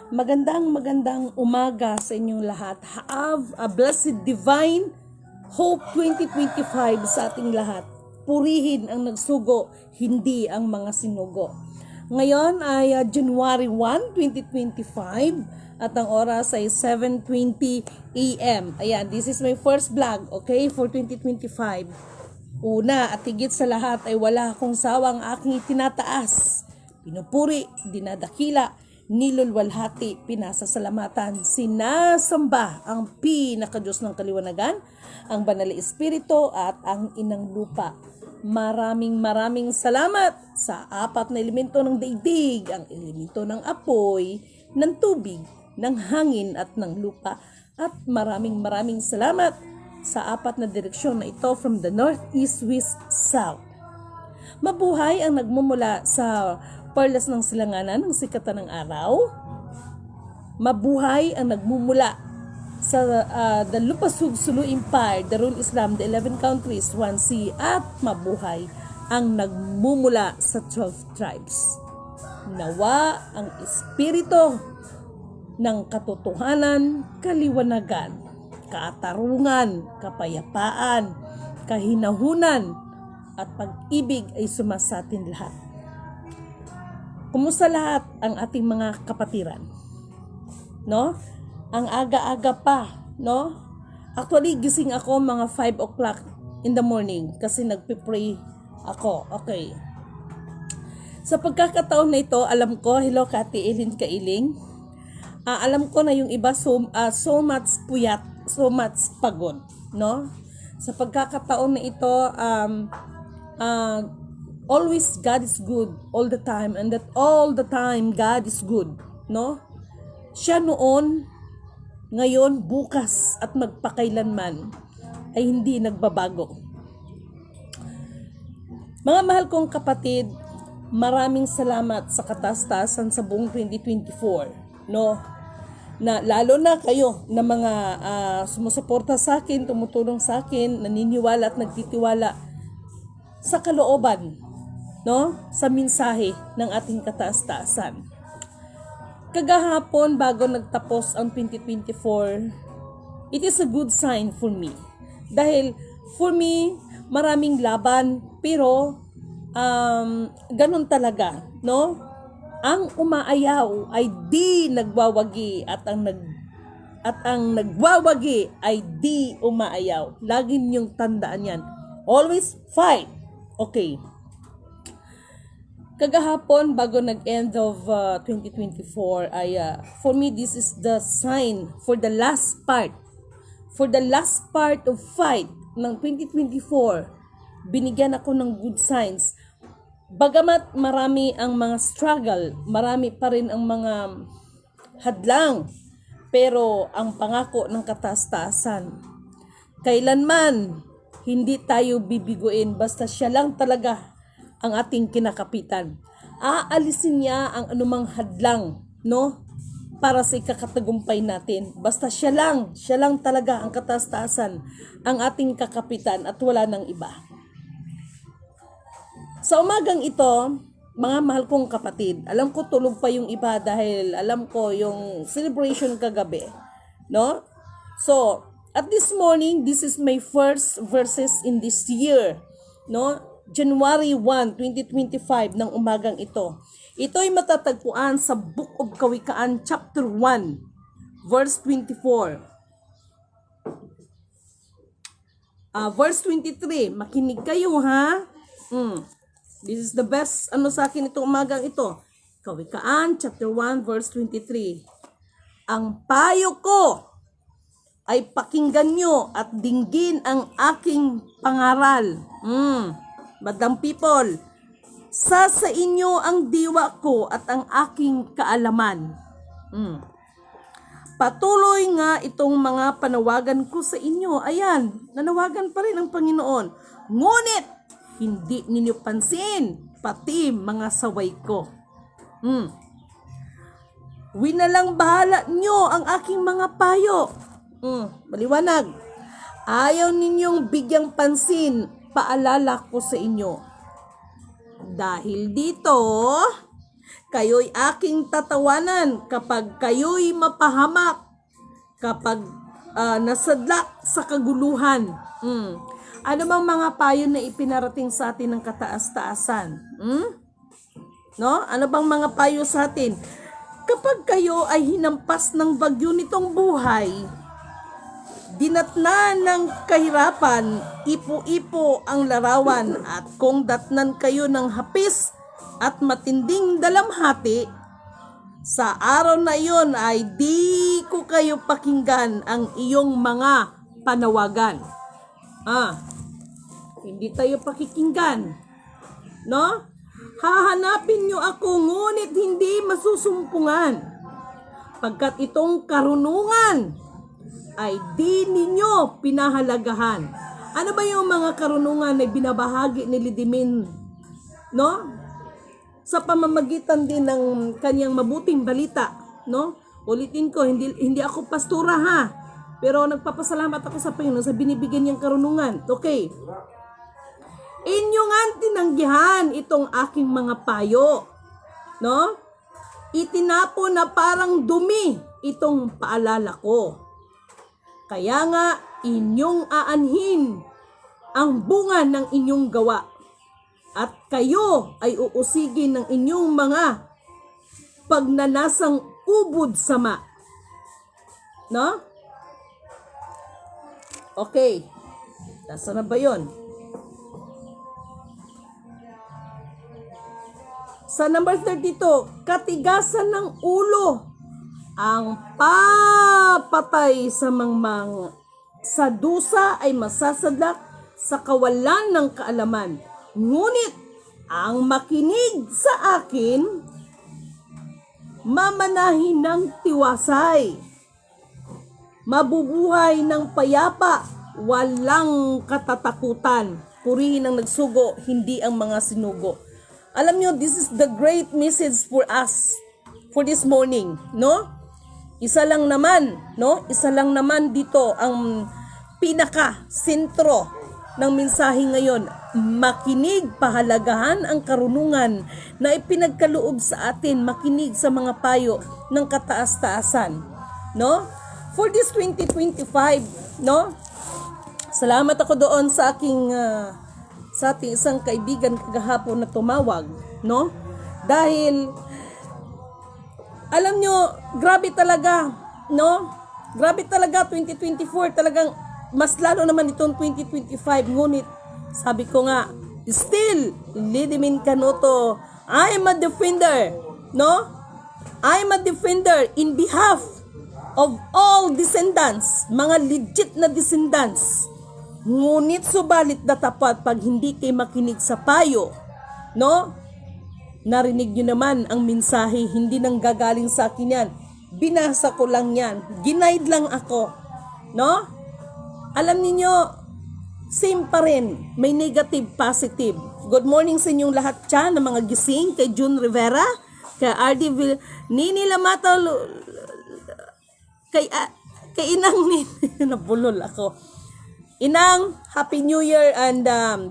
Magandang umaga sa inyong lahat. Have a blessed divine hope 2025 sa ating lahat. Purihin ang nagsugo, hindi ang mga sinugo. Ngayon ay January 1, 2025 at ang oras ay 7:20 AM. Ayan, this is my first vlog, okay, for 2025. Una at higit sa lahat ay wala akong sawang aking itinataas. Pinupuri, dinadakila, nilulwalhati, pinasasalamatan, sinasamba ang pinakadiyos ng kaliwanagan, ang banal na espiritu at ang inang lupa. Maraming salamat sa apat na elemento ng daigdig, ang elemento ng apoy, ng tubig, ng hangin at ng lupa. At maraming salamat sa apat na direksyon na ito from the north, east, west, south. Mabuhay ang nagmumula sa perlas ng silanganan ng sikatan ng araw. Mabuhay ang nagmumula sa the Lupasug Sulu Empire, Darul Islam, the 11 countries, 1 sea, at mabuhay ang nagmumula sa 12 tribes. Nawa ang espiritu ng katotohanan, kaliwanagan, katarungan, kapayapaan, kahinahunan, at pag-ibig ay sumasatin lahat. Kumusta lahat ang ating mga kapatiran? No? Ang aga-aga pa, no? Actually, gising ako mga 5 o'clock in the morning kasi nagpipray ako. Okay. Sa pagkakataon na ito, alam ko, hello Kati Elin Kailing, alam ko na yung iba so much puyat, so much pagod, no? Sa pagkakataon na ito, always God is good all the time, and that all the time God is good, no? Siya noon, ngayon, bukas at magpakailanman ay hindi nagbabago. Mga mahal kong kapatid, maraming salamat sa katastasan sa buong 2024, no? Na lalo na kayo na mga sumusuporta sa akin, tumutulong sa akin, naniniwala at nagtitiwala sa kalooban, no? Sa mensahe ng ating kataas-taasan. Kagahapon bago nagtapos ang 2024, it is a good sign for me. Dahil for me, maraming laban, pero ganun talaga, no? Ang umaayaw ay di nagwawagi at ang nagwawagi ay di umaayaw. Lagi niyong tandaan yan. Always fight. Okay. Kagahapon bago nag-end of 2024 ay for me this is the sign for the last part. For the last part of fight ng 2024, binigyan ako ng good signs. Bagamat marami ang mga struggle, marami pa rin ang mga hadlang, pero ang pangako ng kataas-taasan, kailanman hindi tayo bibiguin basta siya lang talaga ang ating kinakapitan. Aalisin niya ang anumang hadlang, no? Para sa ikakatagumpay natin. Basta siya lang talaga ang kataas-taasan, ang ating kakapitan at wala nang iba. Sa umagang ito, mga mahal kong kapatid, alam ko tulog pa yung iba dahil alam ko yung celebration kagabi, no? So, at this morning, this is my first verses in this year, no? January 1, 2025 ng umagang ito. Ito ay matatagpuan sa Book of Kawikaan chapter 1, verse 24. Verse 23, makinig kayo ha. This is the best sa akin itong umagang ito. Kawikaan chapter 1, verse 23. Ang payo ko ay pakinggan nyo at dinggin ang aking pangaral. Madam people, sa inyo ang diwa ko at ang aking kaalaman. Patuloy nga itong mga panawagan ko sa inyo. Ayan, nanawagan pa rin ang Panginoon. Ngunit, hindi ninyo pansin, pati mga saway ko. Winalang bahala nyo ang aking mga payo. Maliwanag. Ayaw ninyong bigyang pansin, paalala ko sa inyo. Dahil dito, Kayo'y aking tatawanan kapag kayo'y mapahamak, kapag nasadlak sa kaguluhan. Ano bang mga payo na ipinarating sa atin ng kataas-taasan? No? Ano bang mga payo sa atin? Kapag kayo ay hinampas ng bagyo nitong buhay, dinatnan ng kahirapan, ipo-ipo ang larawan, at kung datnan kayo ng hapis at matinding dalamhati, sa araw na iyon ay di ko kayo pakinggan ang iyong mga panawagan. Hindi tayo pakikinggan. No? Hahanapin nyo ako, ngunit hindi masusumpungan. Pagkat itong karunungan ay di ninyo pinahalagahan. Ano ba yung mga karunungan na binabahagi ni Lidimin? No? Sa pamamagitan din ng kanyang mabuting balita. No? Ulitin ko, hindi ako pastora ha. Pero nagpapasalamat ako sa Panginoon sa binibigyan niyang karunungan. Okay. Inyo nga tinanggihan itong aking mga payo. No? Itinapo na parang dumi itong paalala ko. Kaya nga inyong aanhin ang bunga ng inyong gawa. At kayo ay uusigin ng inyong mga pagnanasang ubod sama. No? Okay. Nasaan na ba yun? Sa number 32, katigasan ng ulo ang papatay sa mangmang. Sa dusa ay masasadlak sa kawalan ng kaalaman. Ngunit ang makinig sa akin, mamanahin ng tiwasay. Mabubuhay ng payapa, walang katatakutan. Purihin ang nagsugo, hindi ang mga sinugo. Alam nyo, this is the great message for us for this morning, no? Isa lang naman, no? Isa lang naman dito ang pinaka-sentro ng mensahe ngayon. Makinig, pahalagahan ang karunungan na ipinagkaloob sa atin, makinig sa mga payo ng kataas-taasan, no? For this 2025, no? Salamat ako doon sa aking sa ating isang kaibigan kagahapon na tumawag, no? Dahil alam nyo, grabe talaga, no? Grabe talaga 2024, talagang mas lalo naman itong 2025. Ngunit sabi ko nga, still Lidimin Canoto, I am a defender, no? I am a defender in behalf of all descendants, mga legit na descendants. Ngunit subalit na tapat pag hindi kayo makinig sa payo, no? Narinig nyo naman ang mensahe, hindi nang gagaling sa akin yan. Binasa ko lang yan. Ginaid lang ako, no? Alam niyo, same pa rin. May negative, positive. Good morning sa inyong lahat dyan, ng mga gising, kay June Rivera, kay RD Nini Lamata, kay Inang Nini, nabulol ako. Inang, Happy New Year, and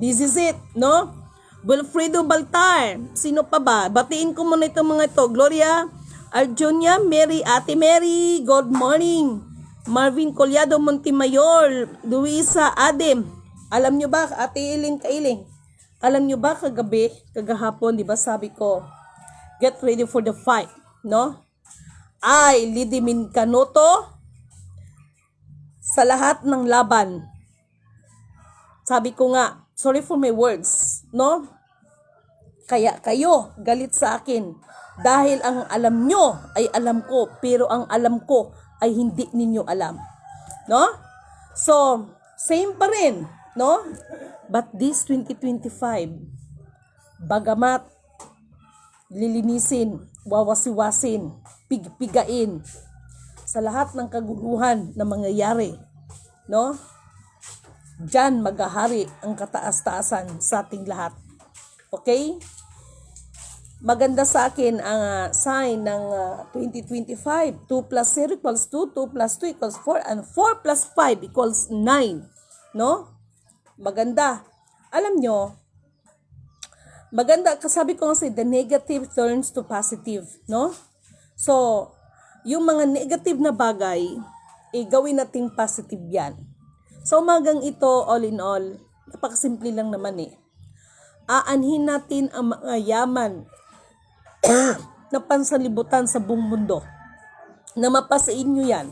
this is it, no? Wilfredo Baltar, sino pa ba? Batiin ko muna itong mga ito. Gloria Arjunia, Mary, Ate Mary, good morning. Marvin Collado Montemayor, Luisa Adem. Alam nyo ba, Ate Iling Kailing, alam nyo ba kagahapon, di ba sabi ko, get ready for the fight, no? Ay, Lidimin Canoto, sa lahat ng laban. Sabi ko nga, sorry for my words, no? Kaya kayo galit sa akin dahil ang alam nyo ay alam ko, pero ang alam ko ay hindi ninyo alam, no? So, same pa rin, no? But this 2025, bagamat lilinisin, wawasiwasin, pigpigain sa lahat ng kaguluhan na mangyayari, no? Diyan maghahari ang kataas-taasan sa ating lahat. Okay? Maganda sa akin ang sign ng 2025. 2 plus 0 equals 2, 2 plus 2 equals 4, and 4 plus 5 equals 9. No? Maganda. Alam nyo, maganda, kasabi ko kasi, the negative turns to positive, no? So, yung mga negative na bagay, gawin nating positive yan. So, umagang ito, all in all, napakasimple lang naman aanhin natin ang mga yaman na pansalibutan sa buong mundo. Na mapasa inyo yan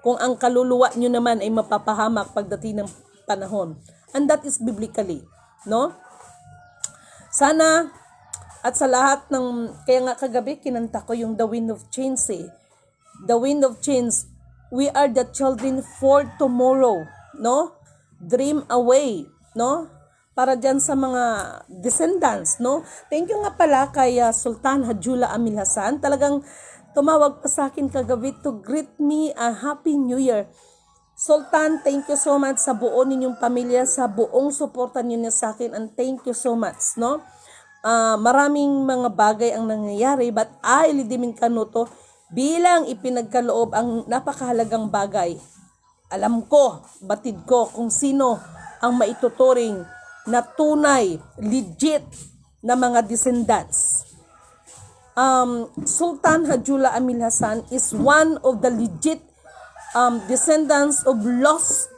kung ang kaluluwa nyo naman ay mapapahamak pagdating ng panahon. And that is biblically, no? Sana at sa lahat ng, kaya nga kagabi kinanta ko yung The Wind of Change The Wind of Change, we are the children for tomorrow, no? Dream away, no? Para dyan sa mga descendants, no? Thank you nga pala kay Sultan Hajula Amil Hasan. Talagang tumawag pa sa akin kagabi to greet me a Happy New Year. Sultan, thank you so much sa buo ninyong pamilya, sa buong suporta ninyo sa akin, and thank you so much, no? Maraming mga bagay ang nangyayari, but I, Lidimin Kanuto, bilang ipinagkaloob ang napakahalagang bagay. Alam ko, batid ko kung sino ang maituturing na tunay, legit na mga descendants. Sultan Hajula Amil Hasan is one of the legit descendants of lost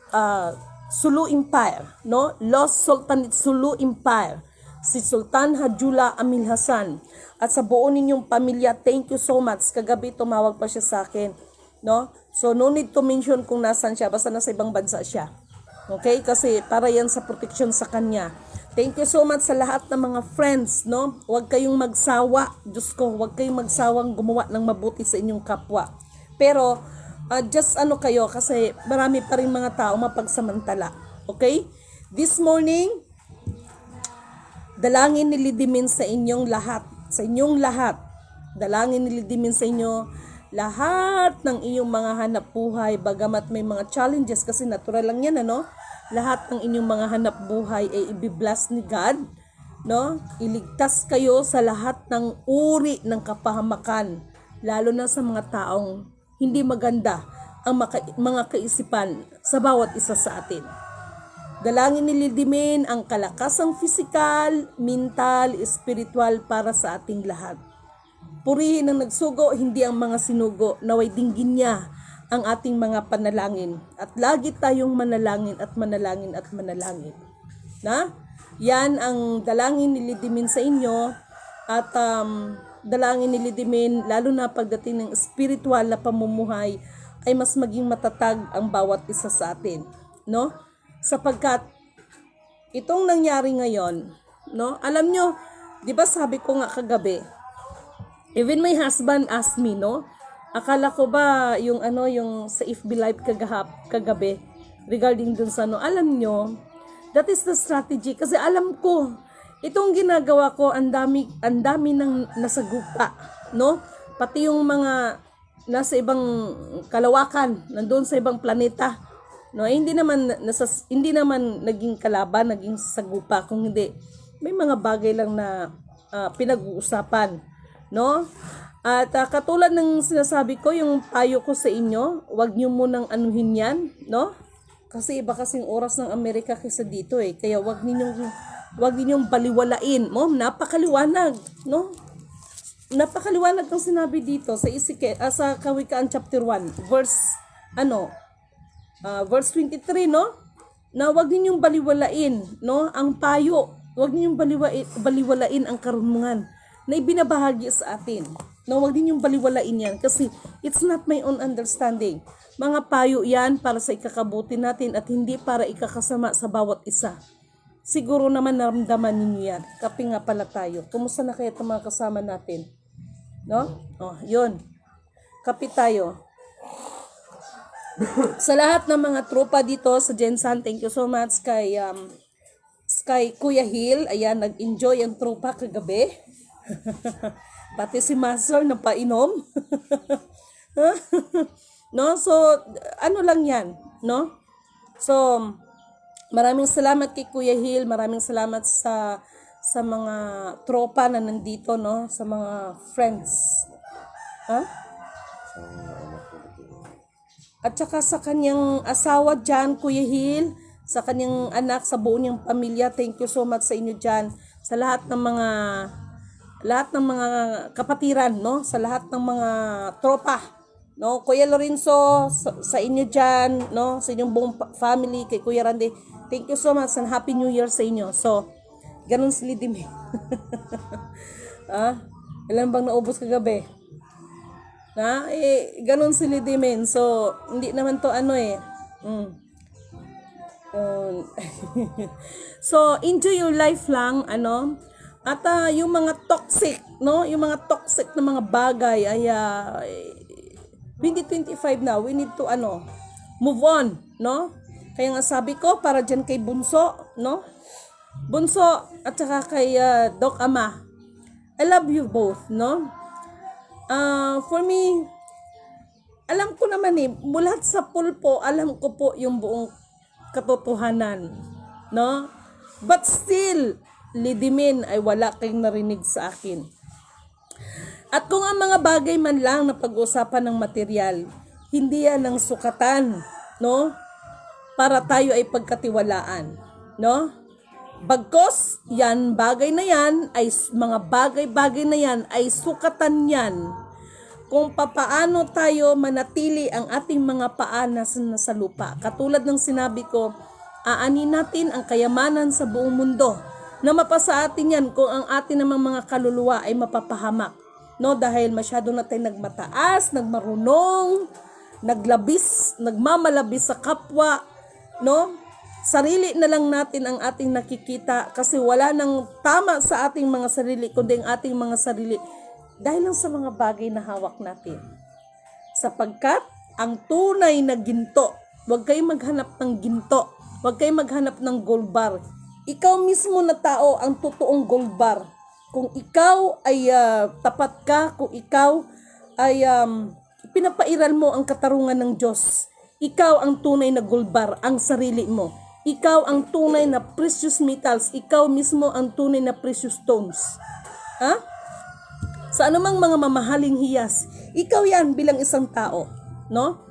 Sulu Empire, no? Lost Sultanate Sulu Empire. Si Sultan Hajula Amil Hasan. At sa buo ninyong pamilya, thank you so much. Kagabi tumawag pa siya sa akin, no? So no need to mention kung nasan siya, basta nasa ibang bansa siya. Okay? Kasi para yan sa protection sa kanya. Thank you so much sa lahat ng mga friends, no? Huwag kayong magsawa. Diyos ko, huwag kayong magsawang gumawa ng mabuti sa inyong kapwa. Pero, just kayo, kasi marami pa rin mga tao mapagsamantala. Okay? This morning, dalangin ni Lidimin sa inyong lahat. Sa inyong lahat. Dalangin ni Lidimin sa inyo lahat ng iyong mga hanap buhay, bagamat may mga challenges, kasi natural lang yan, ano? Lahat ng inyong mga hanap buhay ay ibibless ni God, no? Iligtas kayo sa lahat ng uri ng kapahamakan, lalo na sa mga taong hindi maganda ang mga kaisipan sa bawat isa sa atin. Dalangin ni Lidimin ang kalakasang physical, mental, spiritual para sa ating lahat. Purihin ang nagsugo, hindi ang mga sinugo. Naway dinggin niya ang ating mga panalangin. At lagi tayong manalangin at manalangin at manalangin. Na? Yan ang dalangin ni Lidimin sa inyo. At dalangin ni Lidimin, lalo na pagdating ng spiritual na pamumuhay, ay mas maging matatag ang bawat isa sa atin. No? Sapagkat itong nangyari ngayon, no? Alam nyo, di ba sabi ko nga kagabi, even my husband asked me, no? Akala ko ba yung yung sa FB Live kagabi regarding dun sa alam nyo, that is the strategy. Kasi alam ko, itong ginagawa ko, ang dami nang nasagupa, no? Pati yung mga nasa ibang kalawakan, nandoon sa ibang planeta, no? Hindi naman naging kalaban, naging sagupa, kung hindi may mga bagay lang na pinag-uusapan, no? At katulad ng sinasabi ko, yung payo ko sa inyo, wag niyo munang anuhin yan, no? Kasi iba kasing oras ng Amerika kaysa dito Kaya wag ninyong baliwalain. Napakaliwanag, no? Napakaliwanag ng sinabi dito sa sa Kawikaan chapter 1, verse verse 23, no? Na wag ninyong baliwalain, no? Ang payo, wag ninyong baliwalain ang karunungan na ibinabahagi sa atin. No, wag ninyong baliwalain yan kasi it's not my own understanding. Mga payo yan para sa ikakabuti natin at hindi para ikakasama sa bawat isa. Siguro naman naramdaman ninyo yan. Kapi nga pala tayo. Kumusta na kaya itong mga kasama natin? No? Yun. Kapi tayo. Sa lahat ng mga tropa dito sa Jensan, thank you so much kay Kuya Hill. Ayan, nag-enjoy ang tropa kagabi. Pati si Master na painom. No? So, lang yan, no? So, maraming salamat kay Kuya Hill, maraming salamat sa mga tropa na nandito, no? Sa mga friends. At saka sa kanyang asawa dyan, Kuya Hill, sa kanyang anak, sa buo niyang pamilya, thank you so much sa inyo dyan. Sa sa lahat ng mga kapatiran, no? Sa lahat ng mga tropa, no? Kuya Lorenzo, sa inyo dyan, no? Sa inyong buong family, kay Kuya Randy, thank you so much and Happy New Year sa inyo. So, ganun si Lidime. Ilan bang naubos kagabi? Ganun si Lidime. So, hindi naman to So, enjoy your life lang, At yung mga toxic, no? Yung mga toxic na mga bagay ay 2025 na, we need to move on, no? Kaya nga sabi ko para diyan kay Bunso, no? Bunso at saka kay Doc Ama. I love you both, no? For me, alam ko naman mula sa pulpo, alam ko po yung buong katotohanan, no? But still, Lidimin ay wala kayong narinig sa akin. At kung ang mga bagay man lang na pag-usapan ng material, hindi yan ang sukatan, no? Para tayo ay pagkatiwalaan, no? Bagkos, bagay na yan, ay mga bagay-bagay na yan, ay sukatan yan kung papaano tayo manatili ang ating mga paa na sa lupa. Katulad ng sinabi ko, aanin natin ang kayamanan sa buong mundo na mapasa atin yan kung ang atin namang mga kaluluwa ay mapapahamak. No? Dahil masyado na tayo nagmataas, nagmarunong, nagmamalabis sa kapwa. No? Sarili na lang natin ang ating nakikita kasi wala nang tama sa ating mga sarili kundi ang ating mga sarili dahil lang sa mga bagay na hawak natin. Sapagkat ang tunay na ginto, huwag kayo maghanap ng ginto, huwag kayo maghanap ng gold bar. Ikaw mismo na tao ang totoong gold bar. Kung ikaw ay tapat ka, kung ikaw ay pinapairal mo ang katarungan ng Diyos, ikaw ang tunay na gold bar, ang sarili mo. Ikaw ang tunay na precious metals, ikaw mismo ang tunay na precious stones. Sa anumang mga mamahaling hiyas, ikaw yan bilang isang tao, no?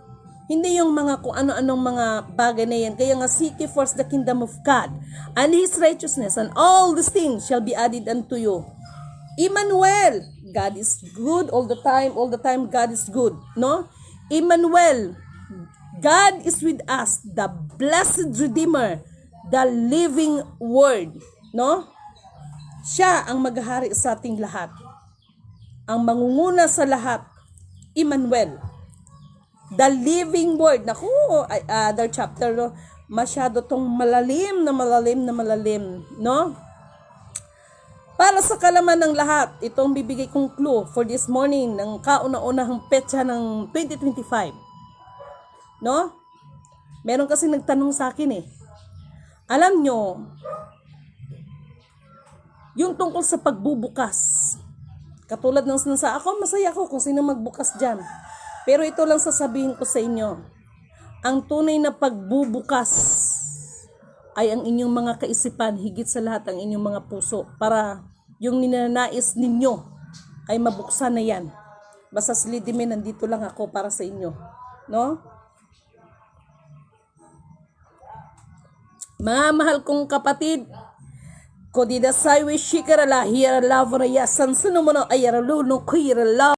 Hindi yung mga kung ano-anong mga bagay na yan. Kaya nga, seek ye first the kingdom of God and His righteousness, and all these things shall be added unto you. Emmanuel, God is good all the time God is good, no? Emmanuel, God is with us, the blessed Redeemer, the living Word, no? Siya ang maghahari sa ating lahat. Ang mangunguna sa lahat, Emmanuel. The living word. Naku, other chapter, no? Masyado tong malalim, no? Para sa kalaman ng lahat, itong bibigay kong clue for this morning ng kauna-unahang petsa ng 2025. No? Meron kasi nagtanong sa akin Alam nyo, yung tungkol sa pagbubukas. Katulad ng sinasa, masaya ako kung sino magbukas dyan. Pero ito lang sasabihin ko sa inyo. Ang tunay na pagbubukas ay ang inyong mga kaisipan, higit sa lahat ang inyong mga puso, para yung ninanais ninyo ay mabuksan na yan. Basta Lidime, nandito lang ako para sa inyo. No? Mga mahal kong kapatid, Kodida Saiwe Shikara La Hiera Lavora Yasan Sunumono Ayara Luno Kuira La